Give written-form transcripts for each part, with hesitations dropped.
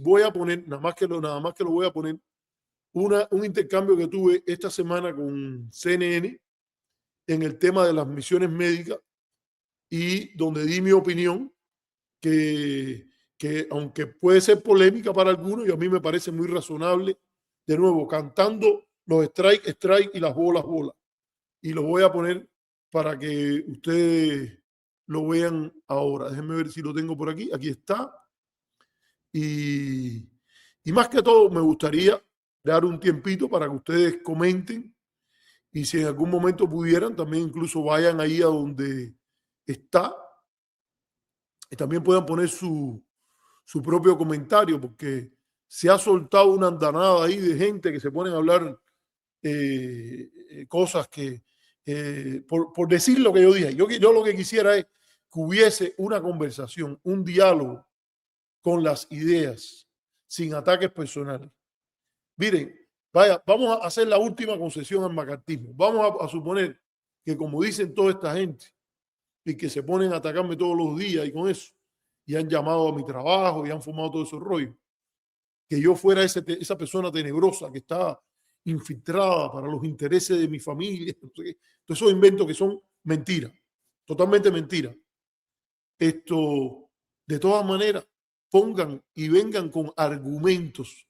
Voy a poner, nada más que lo voy a poner, un intercambio que tuve esta semana con CNN en el tema de las misiones médicas y donde di mi opinión que aunque puede ser polémica para algunos, y a mí me parece muy razonable, de nuevo, cantando los strike y las bolas. Y lo voy a poner para que ustedes lo vean ahora. Déjenme ver si lo tengo por aquí. Aquí está. Y más que todo, me gustaría dar un tiempito para que ustedes comenten y si en algún momento pudieran, también incluso vayan ahí a donde está y también puedan poner su propio comentario, porque se ha soltado una andanada ahí de gente que se ponen a hablar cosas que, por decir lo que yo dije, yo lo que quisiera es que hubiese una conversación, un diálogo con las ideas, sin ataques personales. Miren, vaya, vamos a hacer la última concesión al macartismo. Vamos a suponer que, como dicen toda esta gente, y que se ponen a atacarme todos los días y con eso, y han llamado a mi trabajo y han fumado todo ese rollo, que yo fuera esa persona tenebrosa que está infiltrada para los intereses de mi familia, no sé qué. Todos esos inventos que son mentiras, totalmente mentiras. Esto, de todas maneras, pongan y vengan con argumentos,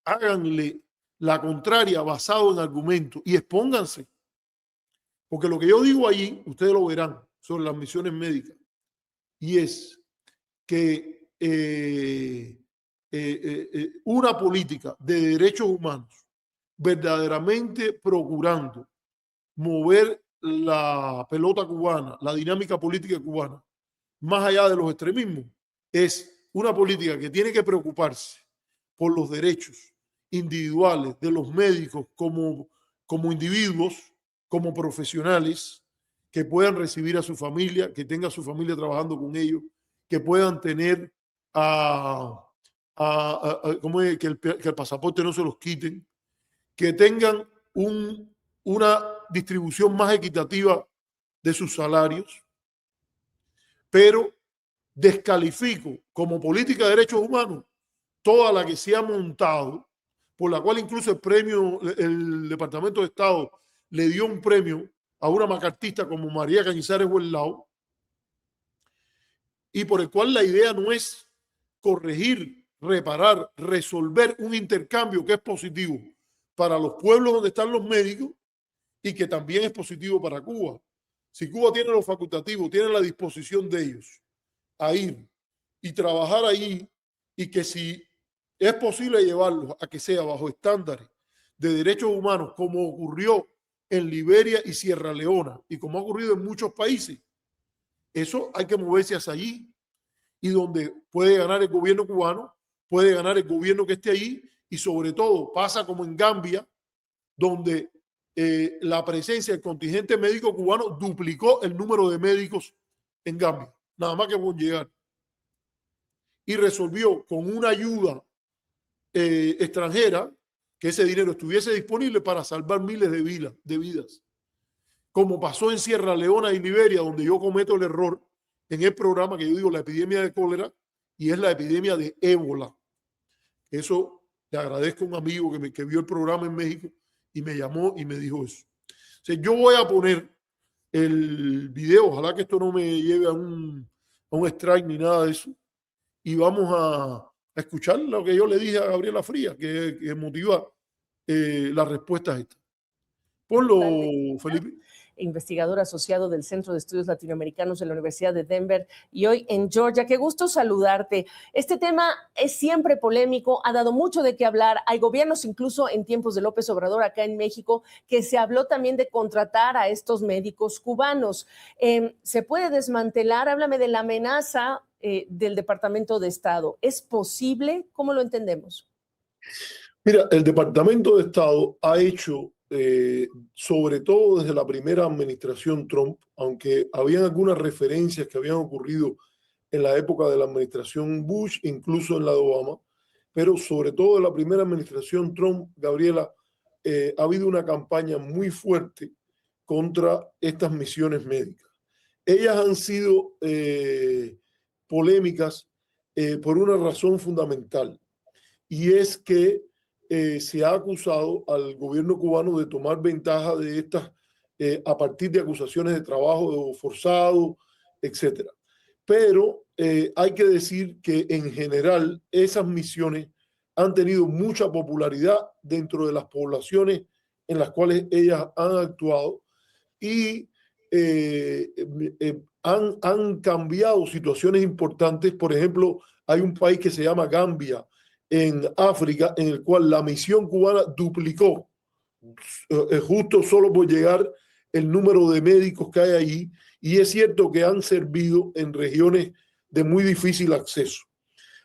háganle la contraria basado en argumentos y expónganse. Porque lo que yo digo allí, ustedes lo verán sobre las misiones médicas, y es que una política de derechos humanos verdaderamente procurando mover la pelota cubana, la dinámica política cubana, más allá de los extremismos, es una política que tiene que preocuparse por los derechos individuales de los médicos como individuos, como profesionales, que puedan recibir a su familia, que tenga a su familia trabajando con ellos, que puedan tener que el pasaporte no se los quiten, que tengan una distribución más equitativa de sus salarios, pero descalifico como política de derechos humanos toda la que se ha montado, por la cual incluso el Departamento de Estado le dio un premio a una macartista como María Cañizares Huelao, y por el cual la idea no es corregir, reparar, resolver un intercambio que es positivo para los pueblos donde están los médicos y que también es positivo para Cuba. Si Cuba tiene los facultativos, tiene la disposición de ellos a ir y trabajar ahí, y que si es posible llevarlos a que sea bajo estándares de derechos humanos, como ocurrió en Liberia y Sierra Leona y como ha ocurrido en muchos países, eso hay que moverse hacia allí. y donde puede ganar el gobierno cubano, puede ganar el gobierno que esté ahí, y sobre todo pasa como en Gambia, donde la presencia del contingente médico cubano duplicó el número de médicos en Gambia, nada más que por llegar. Y resolvió con una ayuda extranjera que ese dinero estuviese disponible para salvar miles de vidas. Como pasó en Sierra Leona y Liberia, donde yo cometo el error en el programa que yo digo la epidemia de cólera y es la epidemia de ébola. Eso le agradezco a un amigo que vio el programa en México y me llamó y me dijo eso. O sea, yo voy a poner el video, ojalá que esto no me lleve a un strike ni nada de eso, y vamos a escuchar lo que yo le dije a Gabriela Frías, que motiva las respuestas estas. Ponlo, Felipe. Investigador asociado del Centro de Estudios Latinoamericanos de la Universidad de Denver y hoy en Georgia. Qué gusto saludarte. Este tema es siempre polémico, ha dado mucho de qué hablar. Hay gobiernos, incluso en tiempos de López Obrador acá en México, que se habló también de contratar a estos médicos cubanos. ¿Se puede desmantelar? Háblame de la amenaza del Departamento de Estado. ¿Es posible? ¿Cómo lo entendemos? Mira, el Departamento de Estado ha hecho, sobre todo desde la primera administración Trump, aunque habían algunas referencias que habían ocurrido en la época de la administración Bush, incluso en la de Obama, pero sobre todo en la primera administración Trump, Gabriela, ha habido una campaña muy fuerte contra estas misiones médicas. Ellas han sido polémicas por una razón fundamental, y es que se ha acusado al gobierno cubano de tomar ventaja de estas a partir de acusaciones de trabajo forzado, etc. Pero hay que decir que en general esas misiones han tenido mucha popularidad dentro de las poblaciones en las cuales ellas han actuado y han cambiado situaciones importantes. Por ejemplo, hay un país que se llama Gambia, en África, en el cual la misión cubana duplicó, justo solo por llegar el número de médicos que hay allí, y es cierto que han servido en regiones de muy difícil acceso.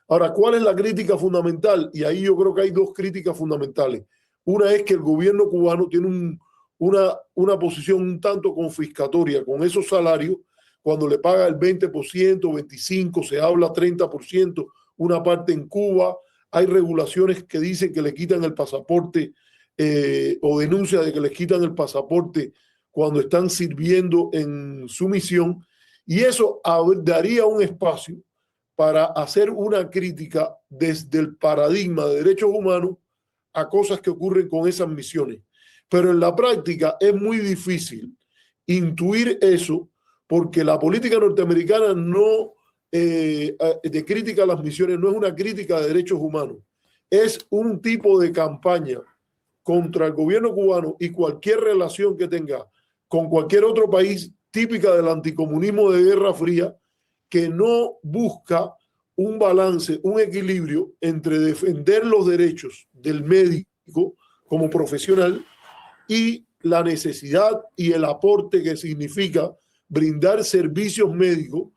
Ahora, ¿cuál es la crítica fundamental? Y ahí yo creo que hay dos críticas fundamentales. Una es que el gobierno cubano tiene una posición un tanto confiscatoria con esos salarios, cuando le paga el 20%, 25%, se habla 30%, una parte en Cuba. Hay regulaciones que dicen que le quitan el pasaporte o denuncia de que les quitan el pasaporte cuando están sirviendo en su misión, y eso daría un espacio para hacer una crítica desde el paradigma de derechos humanos a cosas que ocurren con esas misiones. Pero en la práctica es muy difícil intuir eso, porque la política norteamericana no de crítica a las misiones no es una crítica de derechos humanos, es un tipo de campaña contra el gobierno cubano y cualquier relación que tenga con cualquier otro país, típica del anticomunismo de Guerra Fría, que no busca un balance, un equilibrio entre defender los derechos del médico como profesional y la necesidad y el aporte que significa brindar servicios médicos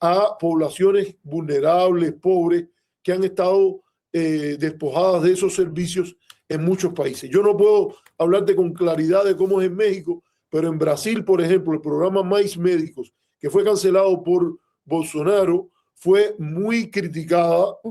a poblaciones vulnerables, pobres, que han estado despojadas de esos servicios en muchos países. Yo no puedo hablarte con claridad de cómo es en México, pero en Brasil, por ejemplo, el programa Mais Médicos, que fue cancelado por Bolsonaro, fue muy criticado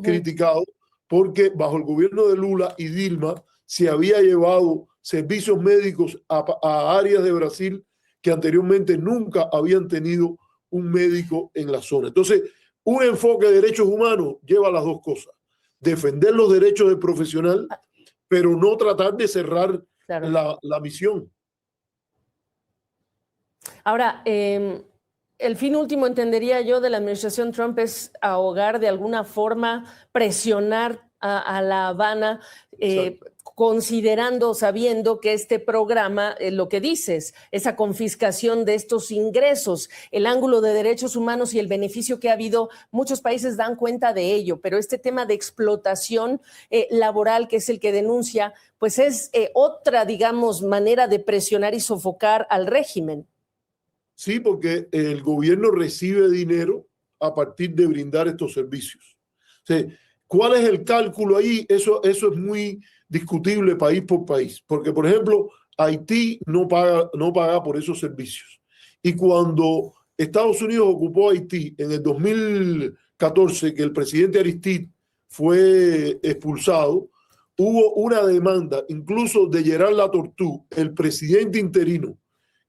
porque bajo el gobierno de Lula y Dilma se había llevado servicios médicos a áreas de Brasil que anteriormente nunca habían tenido un médico en la zona. Entonces, un enfoque de derechos humanos lleva a las dos cosas: defender los derechos del profesional, pero no tratar de cerrar la misión. Ahora, el fin último, entendería yo, de la administración Trump es ahogar de alguna forma, presionar a La Habana, considerando, sabiendo que este programa, lo que dices, esa confiscación de estos ingresos, el ángulo de derechos humanos y el beneficio que ha habido, muchos países dan cuenta de ello, pero este tema de explotación laboral, que es el que denuncia, pues es otra, digamos, manera de presionar y sofocar al régimen. Sí, porque el gobierno recibe dinero a partir de brindar estos servicios. O sea, ¿cuál es el cálculo ahí? Eso es muy discutible país por país, porque por ejemplo, Haití no paga por esos servicios. Y cuando Estados Unidos ocupó Haití en el 2014, que el presidente Aristide fue expulsado, hubo una demanda incluso de Gerald Latortue, el presidente interino,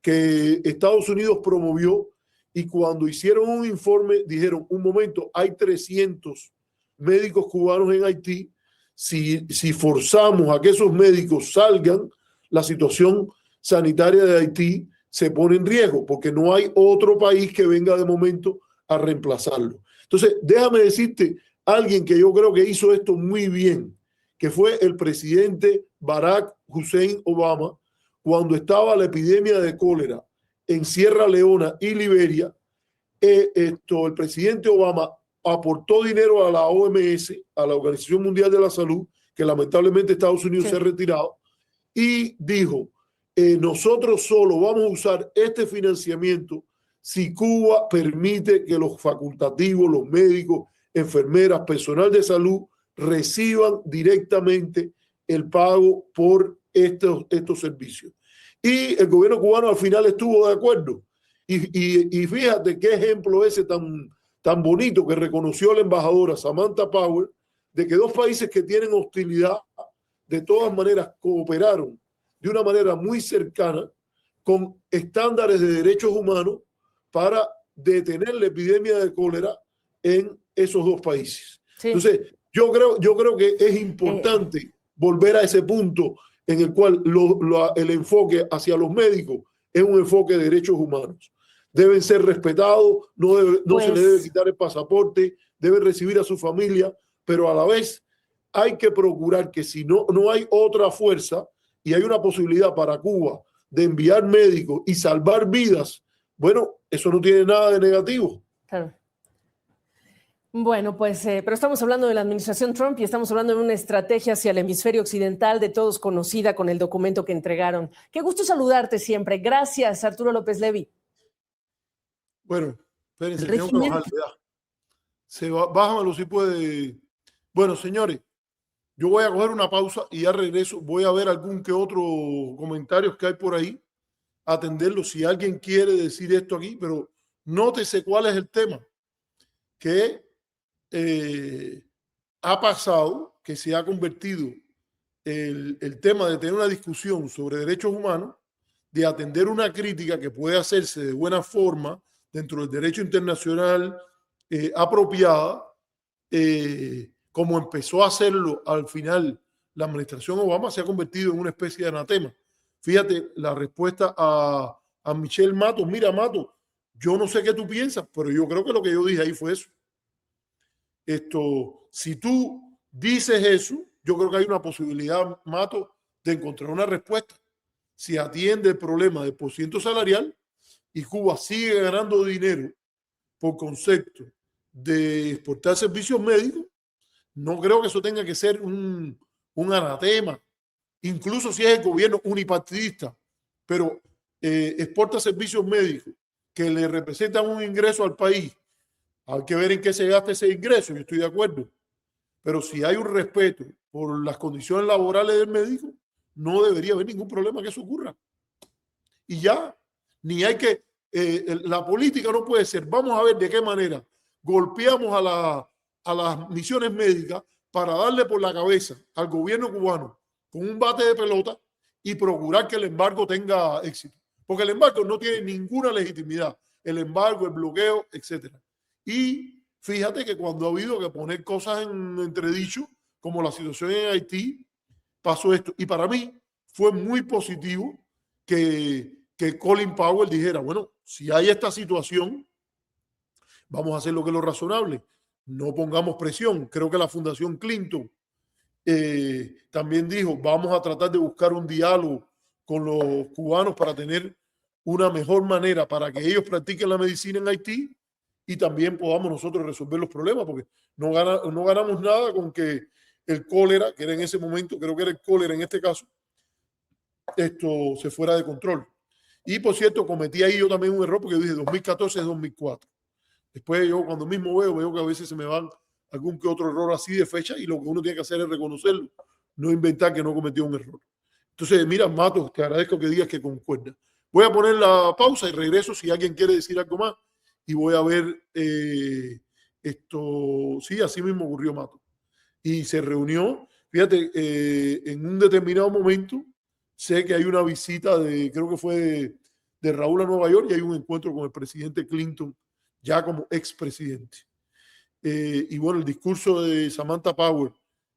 que Estados Unidos promovió, y cuando hicieron un informe dijeron, un momento, hay 300 médicos cubanos en Haití, si forzamos a que esos médicos salgan, la situación sanitaria de Haití se pone en riesgo, porque no hay otro país que venga de momento a reemplazarlo. Entonces, déjame decirte, alguien que yo creo que hizo esto muy bien, que fue el presidente Barack Hussein Obama, cuando estaba la epidemia de cólera en Sierra Leona y Liberia, el presidente Obama aportó dinero a la OMS, a la Organización Mundial de la Salud, que lamentablemente Estados Unidos se ha retirado, y dijo, nosotros solo vamos a usar este financiamiento si Cuba permite que los facultativos, los médicos, enfermeras, personal de salud, reciban directamente el pago por estos servicios. Y el gobierno cubano al final estuvo de acuerdo. Y fíjate qué ejemplo ese tan bonito que reconoció la embajadora Samantha Power, de que dos países que tienen hostilidad de todas maneras cooperaron de una manera muy cercana con estándares de derechos humanos para detener la epidemia de cólera en esos dos países. Sí. Entonces, yo creo que es importante volver a ese punto en el cual el enfoque hacia los médicos es un enfoque de derechos humanos. Deben ser respetados, no se les debe quitar el pasaporte, deben recibir a su familia, pero a la vez hay que procurar que si no hay otra fuerza y hay una posibilidad para Cuba de enviar médicos y salvar vidas, bueno, eso no tiene nada de negativo. Claro. Bueno, pues, pero estamos hablando de la administración Trump y estamos hablando de una estrategia hacia el hemisferio occidental de todos conocida con el documento que entregaron. Qué gusto saludarte siempre. Gracias, Arturo López Levy. Bueno, espérense, tengo que bajar ya. Bájamelo si puede. Bueno, señores, yo voy a coger una pausa y ya regreso. Voy a ver algún que otro comentario que hay por ahí, atenderlo si alguien quiere decir esto aquí, pero nótese cuál es el tema que ha pasado, que se ha convertido el tema de tener una discusión sobre derechos humanos, de atender una crítica que puede hacerse de buena forma dentro del derecho internacional apropiada, como empezó a hacerlo al final la administración Obama, se ha convertido en una especie de anatema. Fíjate la respuesta a Michelle Matos. Mira, Matos, yo no sé qué tú piensas, pero yo creo que lo que yo dije ahí fue eso. Si tú dices eso, yo creo que hay una posibilidad, Mato, de encontrar una respuesta. Si atiende el problema del porciento salarial y Cuba sigue ganando dinero por concepto de exportar servicios médicos, no creo que eso tenga que ser un anatema, incluso si es el gobierno unipartidista, pero exporta servicios médicos que le representan un ingreso al país. Hay que ver en qué se gasta ese ingreso, yo estoy de acuerdo. Pero si hay un respeto por las condiciones laborales del médico, no debería haber ningún problema que eso ocurra. Y ya, ni hay que... la política no puede ser, vamos a ver de qué manera golpeamos a las misiones médicas para darle por la cabeza al gobierno cubano con un bate de pelota y procurar que el embargo tenga éxito. Porque el embargo no tiene ninguna legitimidad. El embargo, el bloqueo, etcétera. Y fíjate que cuando ha habido que poner cosas en entredicho, como la situación en Haití, pasó esto. Y para mí fue muy positivo que Colin Powell dijera, bueno, si hay esta situación, vamos a hacer lo que es lo razonable. No pongamos presión. Creo que la Fundación Clinton también dijo, vamos a tratar de buscar un diálogo con los cubanos para tener una mejor manera para que ellos practiquen la medicina en Haití y también podamos nosotros resolver los problemas, porque no ganamos nada con que el cólera, que era en ese momento, creo que era el cólera en este caso, se fuera de control. Y por cierto, cometí ahí yo también un error, porque yo dije 2014 es 2004. Después yo cuando mismo veo que a veces se me van algún que otro error así de fecha y lo que uno tiene que hacer es reconocerlo, no inventar que no cometió un error. Entonces, mira, Mato, te agradezco que digas que concuerda. Voy a poner la pausa y regreso si alguien quiere decir algo más y voy a ver esto. Sí, así mismo ocurrió, Mato. Y se reunió, fíjate, en un determinado momento, sé que hay una visita creo que fue de Raúl a Nueva York y hay un encuentro con el presidente Clinton, ya como expresidente. Y bueno, el discurso de Samantha Power,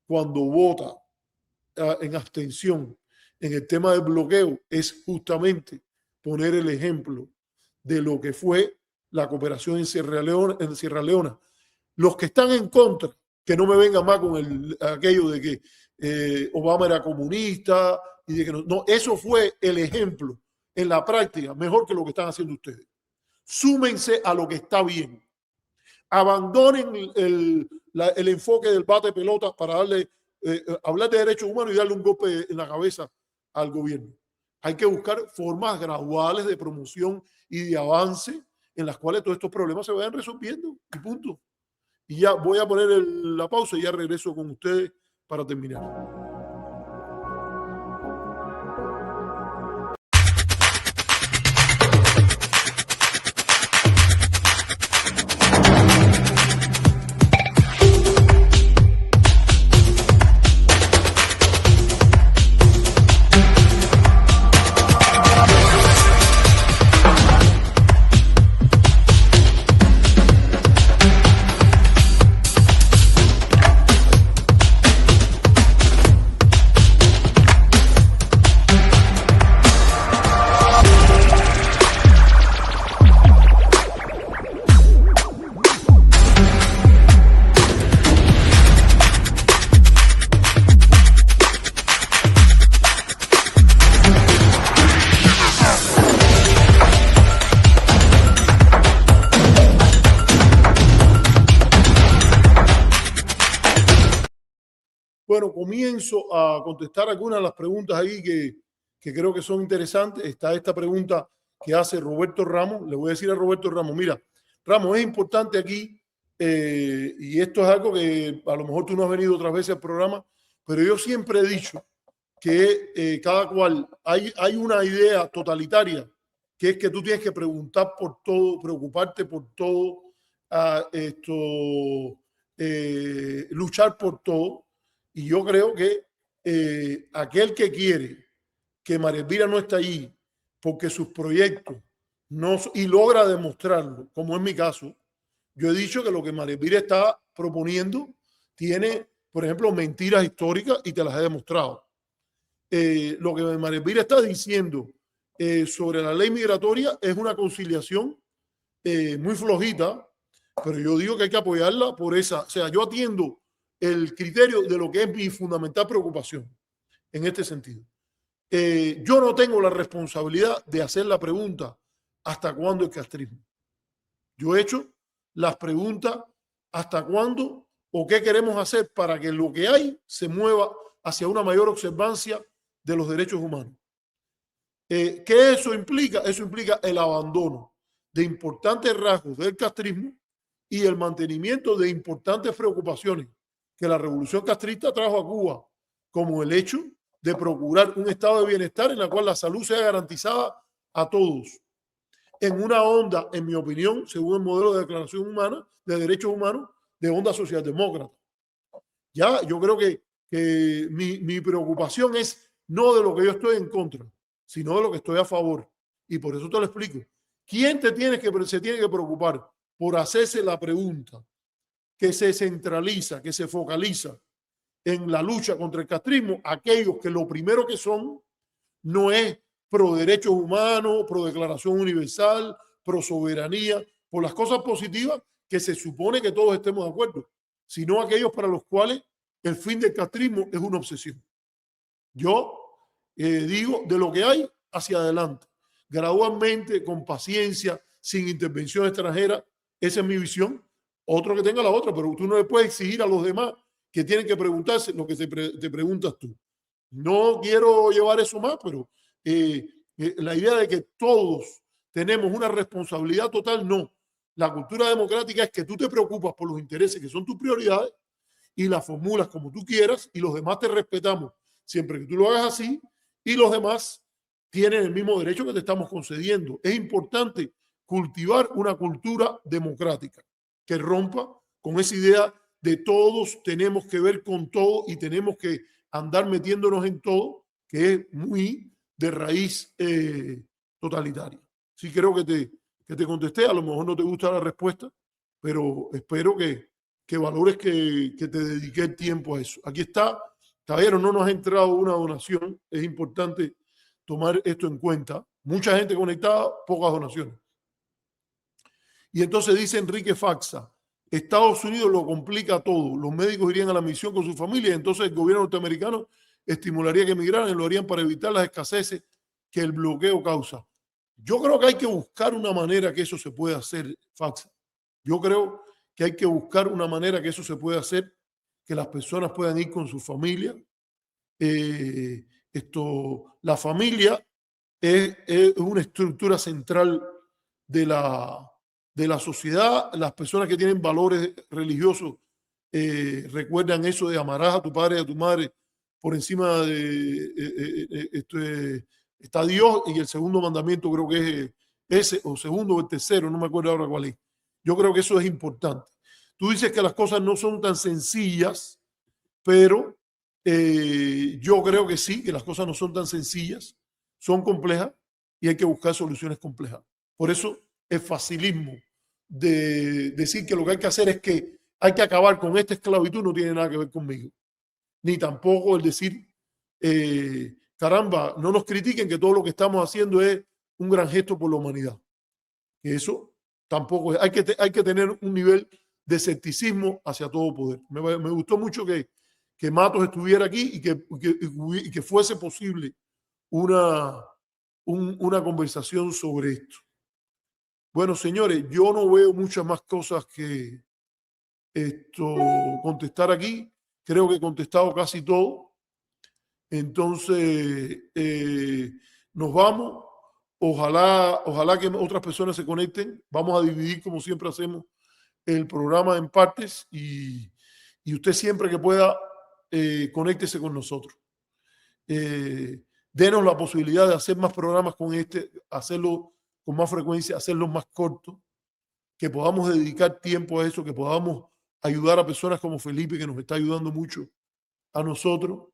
cuando vota en abstención en el tema del bloqueo, es justamente poner el ejemplo de lo que fue la cooperación en Sierra Leona. Los que están en contra, que no me vengan más con aquello de que Obama era comunista y de que no, eso fue el ejemplo en la práctica, mejor que lo que están haciendo ustedes. Súmense a lo que está bien. Abandonen el enfoque del bate de pelota para hablar de derechos humanos y darle un golpe en la cabeza al gobierno. Hay que buscar formas graduales de promoción y de avance en las cuales todos estos problemas se vayan resolviendo y punto. Y ya voy a poner la pausa y ya regreso con ustedes para terminar. Bueno, comienzo a contestar algunas de las preguntas ahí que creo que son interesantes. Está esta pregunta que hace Roberto Ramos. Le voy a decir a Roberto Ramos, mira, Ramos, es importante aquí, y esto es algo que a lo mejor tú no has venido otras veces al programa, pero yo siempre he dicho que cada cual, hay una idea totalitaria, que es que tú tienes que preguntar por todo, preocuparte por todo, luchar por todo. Y yo creo que aquel que quiere que María Elvira no está allí porque sus proyectos no, y logra demostrarlo, como en mi caso, yo he dicho que lo que María Elvira está proponiendo tiene, por ejemplo, mentiras históricas y te las he demostrado. Lo que María Elvira está diciendo sobre la ley migratoria es una conciliación muy flojita, pero yo digo que hay que apoyarla por esa. O sea, yo atiendo el criterio de lo que es mi fundamental preocupación en este sentido. Yo no tengo la responsabilidad de hacer la pregunta ¿hasta cuándo el castrismo? Yo he hecho las preguntas ¿hasta cuándo o qué queremos hacer para que lo que hay se mueva hacia una mayor observancia de los derechos humanos? ¿Qué eso implica? Eso implica el abandono de importantes rasgos del castrismo y el mantenimiento de importantes preocupaciones que la revolución castrista trajo a Cuba, como el hecho de procurar un estado de bienestar en la cual la salud sea garantizada a todos, en una onda, en mi opinión, según el modelo de declaración humana, de derechos humanos, de onda socialdemócrata. Ya, yo creo que mi preocupación es no de lo que yo estoy en contra, sino de lo que estoy a favor. Y por eso te lo explico. ¿Quién se tiene que preocupar por hacerse la pregunta que se centraliza, que se focaliza en la lucha contra el castrismo? Aquellos que lo primero que son no es pro derechos humanos, pro declaración universal, pro soberanía, por las cosas positivas que se supone que todos estemos de acuerdo, sino aquellos para los cuales el fin del castrismo es una obsesión. Yo digo de lo que hay hacia adelante, gradualmente, con paciencia, sin intervención extranjera. Esa es mi visión. Otro que tenga la otra, pero tú no le puedes exigir a los demás que tienen que preguntarse lo que te preguntas tú. No quiero llevar eso más, pero la idea de que todos tenemos una responsabilidad total, no. La cultura democrática es que tú te preocupas por los intereses que son tus prioridades y las formulas como tú quieras y los demás te respetamos siempre que tú lo hagas así y los demás tienen el mismo derecho que te estamos concediendo. Es importante cultivar una cultura democrática que rompa con esa idea de todos tenemos que ver con todo y tenemos que andar metiéndonos en todo, que es muy de raíz totalitaria. Sí, creo que te contesté, a lo mejor no te gusta la respuesta, pero espero que valores que te dediqué el tiempo a eso. Aquí está, caballero, no nos ha entrado una donación, es importante tomar esto en cuenta. Mucha gente conectada, pocas donaciones. Y entonces dice Enrique Faxa, Estados Unidos lo complica todo, los médicos irían a la misión con su familia y entonces el gobierno norteamericano estimularía que emigraran y lo harían para evitar las escaseces que el bloqueo causa. Yo creo que hay que buscar una manera que eso se pueda hacer, Faxa. Yo creo que hay que buscar una manera que eso se pueda hacer, que las personas puedan ir con su familia. La familia es una estructura central de la sociedad. Las personas que tienen valores religiosos recuerdan eso de amarás a tu padre y a tu madre por encima de está Dios, y el segundo mandamiento creo que es ese, o segundo o el tercero, no me acuerdo ahora cuál es. Yo creo que eso es importante. Tú dices que las cosas no son tan sencillas, pero yo creo que sí, que las cosas no son tan sencillas, son complejas y hay que buscar soluciones complejas. Por eso es facilismo de decir que lo que hay que hacer es que hay que acabar con esta esclavitud, no tiene nada que ver conmigo. Ni tampoco el decir, caramba, no nos critiquen que todo lo que estamos haciendo es un gran gesto por la humanidad. Que eso tampoco es. Hay que tener un nivel de escepticismo hacia todo poder. Me gustó mucho que Matos estuviera aquí y que fuese posible una conversación sobre esto. Bueno, señores, yo no veo muchas más cosas que contestar aquí. Creo que he contestado casi todo. Entonces, nos vamos. Ojalá que otras personas se conecten. Vamos a dividir, como siempre hacemos, el programa en partes y usted siempre que pueda, conéctese con nosotros. Denos la posibilidad de hacer más programas con hacerlo con más frecuencia, hacerlos más cortos, que podamos dedicar tiempo a eso, que podamos ayudar a personas como Felipe, que nos está ayudando mucho a nosotros,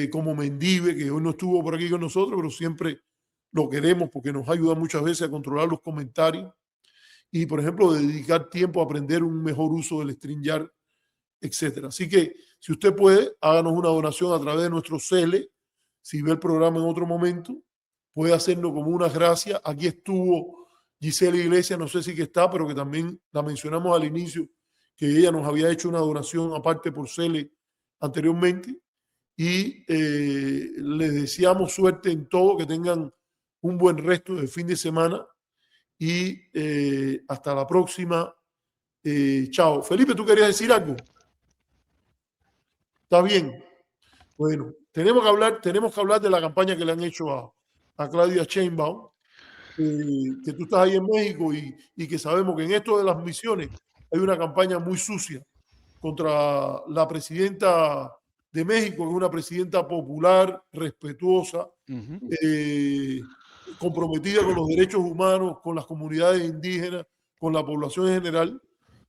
como Mendive, que hoy no estuvo por aquí con nosotros, pero siempre lo queremos porque nos ayuda muchas veces a controlar los comentarios y, por ejemplo, dedicar tiempo a aprender un mejor uso del StreamYard, etcétera. Así que, si usted puede, háganos una donación a través de nuestro CELE. Si ve el programa en otro momento, puede hacernos como unas gracias. Aquí estuvo Gisela Iglesias, no sé si que está, pero que también la mencionamos al inicio, que ella nos había hecho una donación aparte por CELE anteriormente. Y les deseamos suerte en todo, que tengan un buen resto de fin de semana y hasta la próxima. Chao. Felipe, ¿tú querías decir algo? Está bien. Bueno, tenemos que hablar de la campaña que le han hecho a Claudia Sheinbaum, que tú estás ahí en México y que sabemos que en esto de las misiones hay una campaña muy sucia contra la presidenta de México, que es una presidenta popular, respetuosa, comprometida con los derechos humanos, con las comunidades indígenas, con la población en general,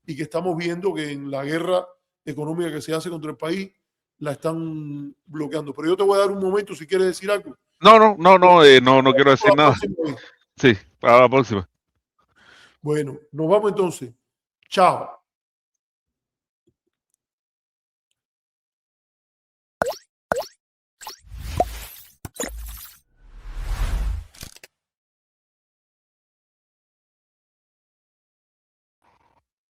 y que estamos viendo que en la guerra económica que se hace contra el país la están bloqueando. Pero yo te voy a dar un momento si quieres decir algo. No quiero decir nada. Sí, para la próxima. Bueno, nos vamos entonces. Chao.